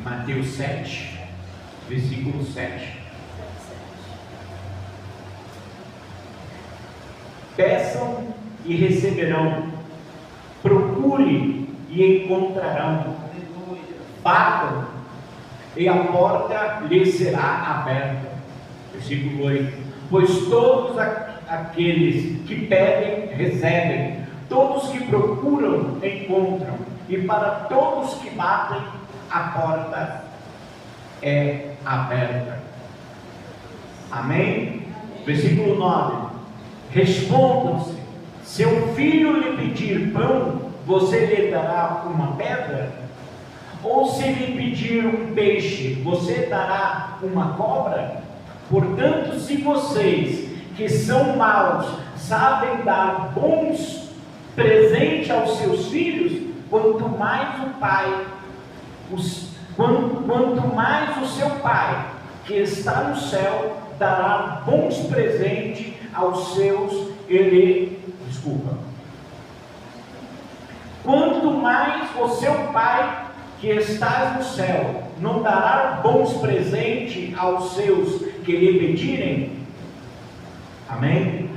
Mateus 7, versículo 7. Peçam e receberão, procure e encontrarão, batam e a porta lhes será aberta. Versículo 8. Pois todos aqueles que pedem, recebem, todos que procuram, encontram, e para todos que batem, a porta é aberta. Amém? Versículo 9. Respondam-se: seu filho lhe pedir pão, você lhe dará uma pedra? Ou se lhe pedir um peixe, você dará uma cobra? Portanto, se vocês, que são maus, sabem dar bons presentes aos seus filhos, quanto mais o seu Pai, que está no céu, dará bons presentes aos seus Quanto mais o seu Pai, que está no céu, não dará bons presentes aos seus que lhe pedirem? Amém?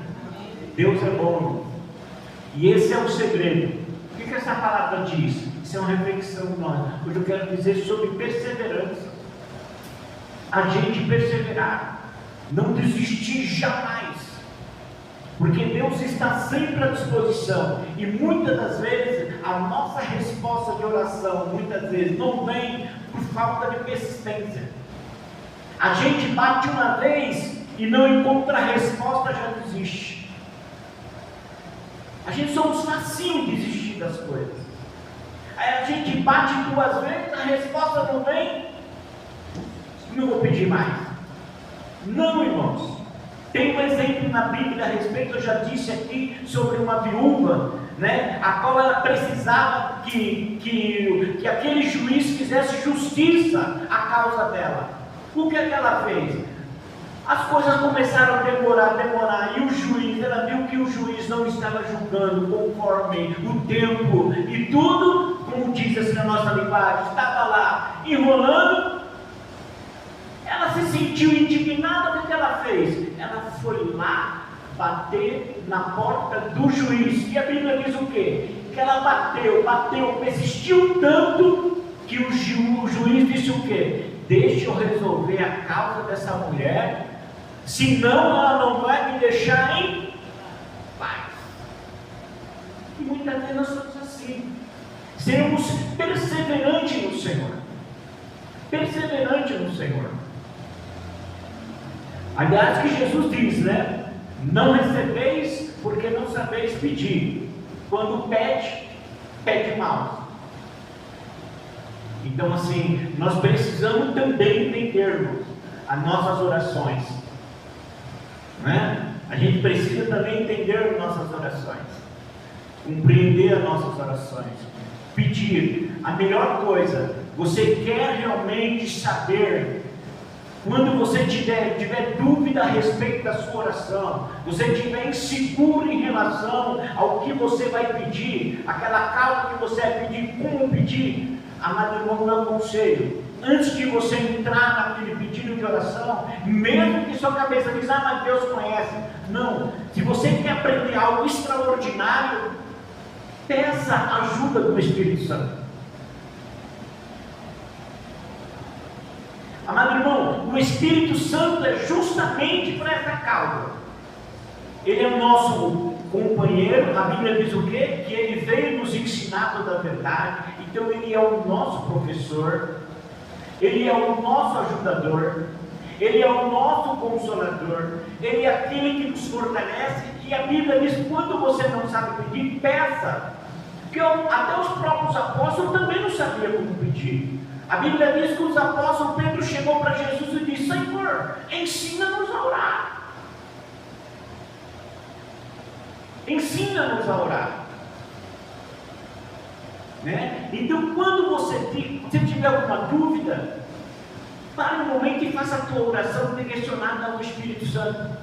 Deus é bom. E esse é o segredo. O que essa palavra diz? Isso é uma reflexão nossa. Hoje eu quero dizer sobre perseverança. A gente perseverar, não desistir jamais, porque Deus está sempre à disposição. E muitas das vezes a nossa resposta de oração muitas vezes não vem por falta de persistência. A gente bate uma vez e não encontra a resposta, já desiste. A gente somos facinho de desistir das coisas. Aí a gente bate 2 vezes, a resposta não vem, não vou pedir mais. Não, irmãos. Tem um exemplo na Bíblia a respeito, eu já disse aqui, sobre uma viúva, né, a qual ela precisava que aquele juiz fizesse justiça à causa dela. O que é que ela fez? As coisas começaram a demorar, e o juiz, ela viu que o juiz não estava julgando conforme o tempo, e tudo, como diz assim na nossa linguagem, estava lá enrolando. Ela se sentiu indignada. O que ela fez? Ela foi lá bater na porta do juiz. E a Bíblia diz o quê? Que ela bateu, persistiu tanto que o juiz disse o quê? Deixa eu resolver a causa dessa mulher, senão ela não vai me deixar em paz. E muitas vezes nós somos assim. Seremos perseverantes no Senhor. Perseverante no Senhor. Aliás, que Jesus diz, né? Não recebeis porque não sabeis pedir. Quando pede mal. Então assim, nós precisamos também entendermos as nossas orações, né? A gente precisa também entender nossas orações, compreender as nossas orações, pedir. A melhor coisa, você quer realmente saber, quando você tiver dúvida a respeito da sua oração, você estiver inseguro em relação ao que você vai pedir, aquela causa que você vai pedir, como pedir, amado irmão, meu conselho, antes de você entrar naquele pedido de oração, mesmo que sua cabeça diz, mas Deus conhece, não, se você quer aprender algo extraordinário, peça a ajuda do Espírito Santo. Amado irmão, o Espírito Santo é justamente para essa causa. Ele é o nosso companheiro. A Bíblia diz o quê? Que ele veio nos ensinar toda a verdade. Então ele é o nosso professor, ele é o nosso ajudador, ele é o nosso consolador, ele é aquele que nos fortalece. E a Bíblia diz, quando você não sabe pedir, peça. Porque até os próprios apóstolos também não sabiam como pedir. A Bíblia diz que os apóstolos, Pedro chegou para Jesus e disse, Senhor, ensina-nos a orar. Ensina-nos a orar. Né? Então, quando você tiver alguma dúvida, pare um momento e faça a tua oração direcionada ao Espírito Santo.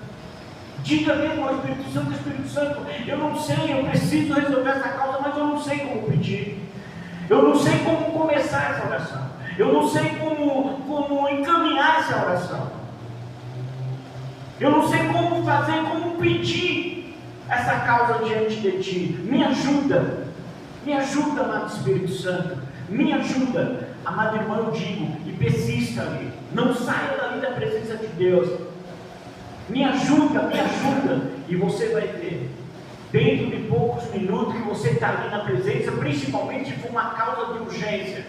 Diga mesmo ao Espírito Santo, eu não sei, eu preciso resolver essa causa, mas eu não sei como pedir. Eu não sei como começar essa oração. Eu não sei como encaminhar essa oração. Eu não sei como fazer, como pedir essa causa diante de Ti. Me ajuda, amado Espírito Santo. Me ajuda, amado irmão, eu digo, e persista ali. Não saia dali da presença de Deus. Me ajuda, e você vai ver, dentro de poucos minutos, que você está ali na presença, principalmente se for uma causa de urgência,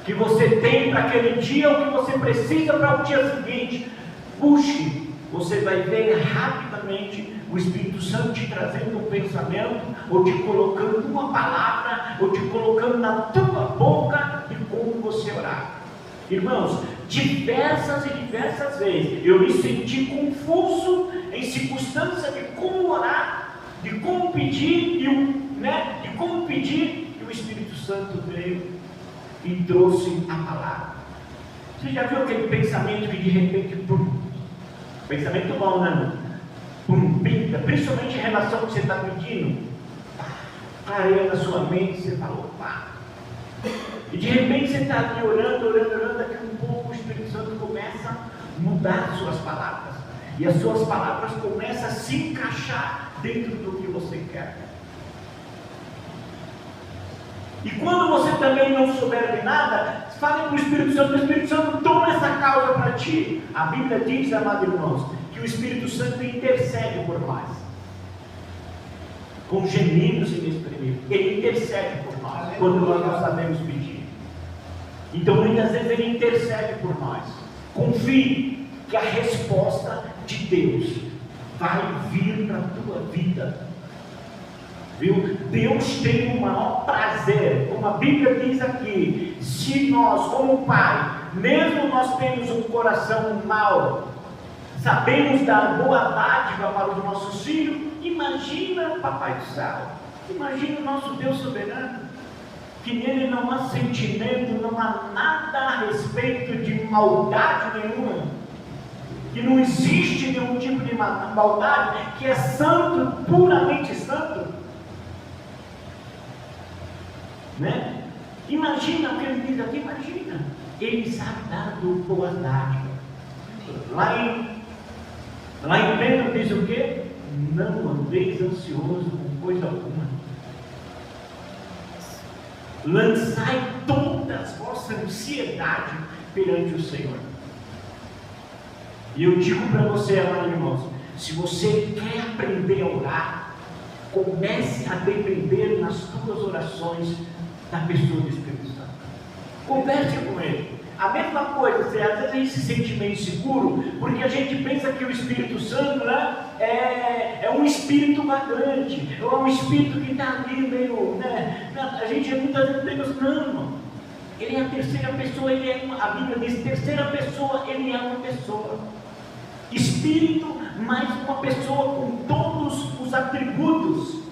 que você tem para aquele dia, ou que você precisa para o dia seguinte. Busque, você vai ver rapidamente o Espírito Santo te trazendo um pensamento, ou te colocando uma palavra, ou te colocando na tua boca de como você orar. Irmãos, diversas vezes eu me senti confuso em circunstâncias de como orar, de como pedir, e o Espírito Santo veio e trouxe a palavra. Você já viu aquele pensamento que de repente, pensamento bom, né? Pinta, principalmente em relação ao que você está pedindo, clareia na sua mente, você fala, opa. E de repente você está ali orando, daqui a um pouco o Espírito Santo começa a mudar as suas palavras. E as suas palavras começam a se encaixar dentro do que você quer. E quando você também não souber de nada, fale para o Espírito Santo toma essa causa para ti. A Bíblia diz, amados irmãos, que o Espírito Santo intercede por nós, com gemidos inexprimíveis. Ele intercede por nós, quando nós não sabemos pedir. Então muitas vezes Ele intercede por nós. Confie que a resposta de Deus vai vir para a tua vida. Viu? Deus tem o maior prazer, como a Bíblia diz aqui, se nós, como Pai, mesmo nós temos um coração mau, sabemos dar boa dádiva para os nossos filhos, imagina o Papai do Céu, imagina o nosso Deus soberano, que nele não há sentimento, não há nada a respeito de maldade nenhuma, que não existe nenhum tipo de maldade, que é santo, puramente santo, né? Imagina o que ele diz aqui, imagina, ele sabe dar boas dádivas. Lá em Pedro diz o quê? Não andeis ansioso com coisa alguma. Lançai toda a vossa ansiedade perante o Senhor. E eu digo para você, amados irmãos, se você quer aprender a orar, comece a depender nas tuas orações da pessoa do Espírito Santo. Converse com Ele. A mesma coisa, às vezes a gente se sente meio inseguro, porque a gente pensa que o Espírito Santo, né, é um espírito vagante, ou é um espírito que está ali meio, né, a gente muitas vezes pensa, não, ele é a terceira pessoa, a Bíblia diz, terceira pessoa, ele é uma pessoa, espírito, mais uma pessoa com todos os atributos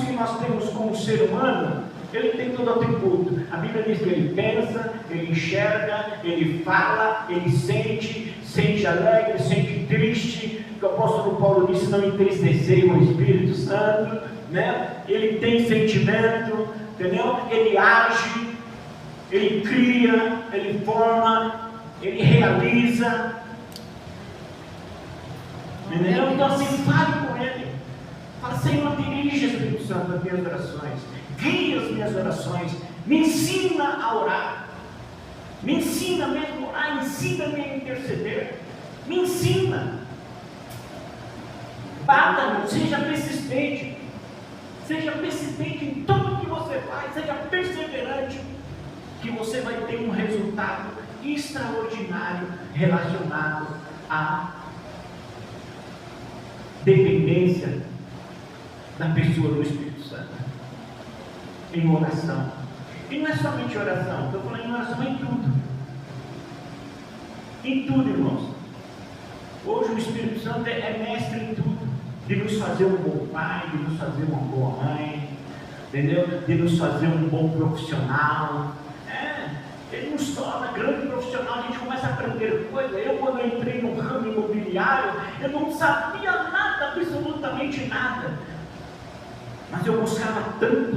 que nós temos como ser humano. Ele tem todo atributo. A Bíblia diz que ele pensa, ele enxerga, ele fala, ele sente alegre, sente triste. O apóstolo Paulo disse: não entristecei o Espírito Santo, né? Ele tem sentimento, entendeu? Ele age, ele cria, ele forma, ele realiza, entendeu? Então assim, fale com ele. Fala: Senhor, dirige o Espírito Santo as minhas orações, guia as minhas orações, me ensina a orar, me ensina mesmo a orar, ensina-me a interceder, me ensina. Bata-me, seja persistente em tudo que você faz, seja perseverante, que você vai ter um resultado extraordinário relacionado à dependência da pessoa do Espírito Santo, em oração. E não é somente oração, estou falando em oração em tudo, irmãos. Hoje o Espírito Santo é mestre em tudo, de nos fazer um bom pai, de nos fazer uma boa mãe, entendeu? De nos fazer um bom profissional. Ele nos torna grande profissional, a gente começa a aprender coisas. Eu, quando entrei no ramo imobiliário, eu não sabia nada, absolutamente nada. Mas eu buscava tanto,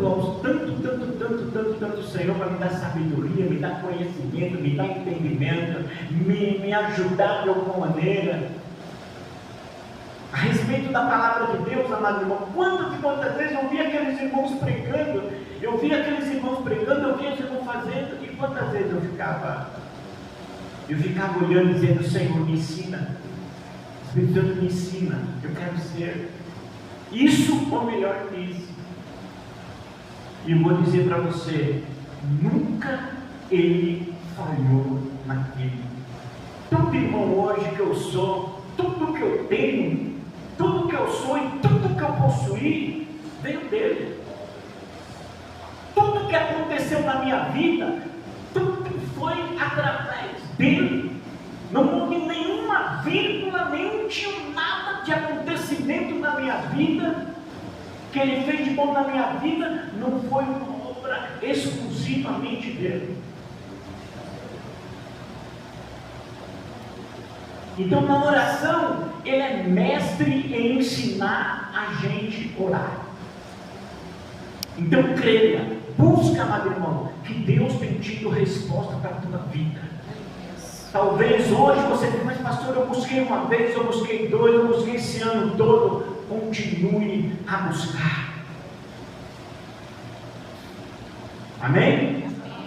Senhor, para me dar sabedoria, me dar conhecimento, me dar entendimento, me ajudar de alguma maneira. A respeito da palavra de Deus, amado irmão, quantas vezes eu via aqueles irmãos pregando, eu via os irmãos fazendo, e quantas vezes eu ficava olhando, dizendo: Senhor, me ensina, Espírito Santo, me ensina, eu quero ser isso ou melhor que isso. E eu vou dizer para você, nunca ele falhou naquilo. Todo irmão hoje que eu sou, tudo que eu tenho, tudo que eu sou e tudo que eu possuí, veio dele. Tudo que aconteceu na minha vida, tudo foi através dele. Não houve nenhuma vírgula, nenhum tio, nada de acontecimento na minha vida, que ele fez de bom na minha vida, não foi uma obra exclusivamente dele. Então, na oração, ele é mestre em ensinar a gente a orar. Então, creia, busca, amado irmão, que Deus tem tido resposta para a tua vida. Talvez hoje você diga: mas pastor, eu busquei uma vez, eu busquei dois, eu busquei esse ano todo. Continue a buscar. Amém?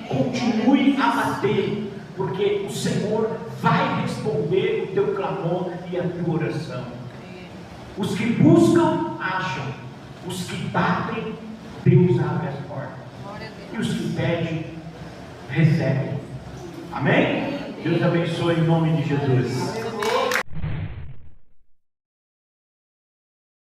Continue a bater, porque o Senhor vai responder o teu clamor e a tua oração. Os que buscam, acham. Os que batem, Deus abre as portas. E os que pedem, recebem. Amém? Deus abençoe em nome de Jesus.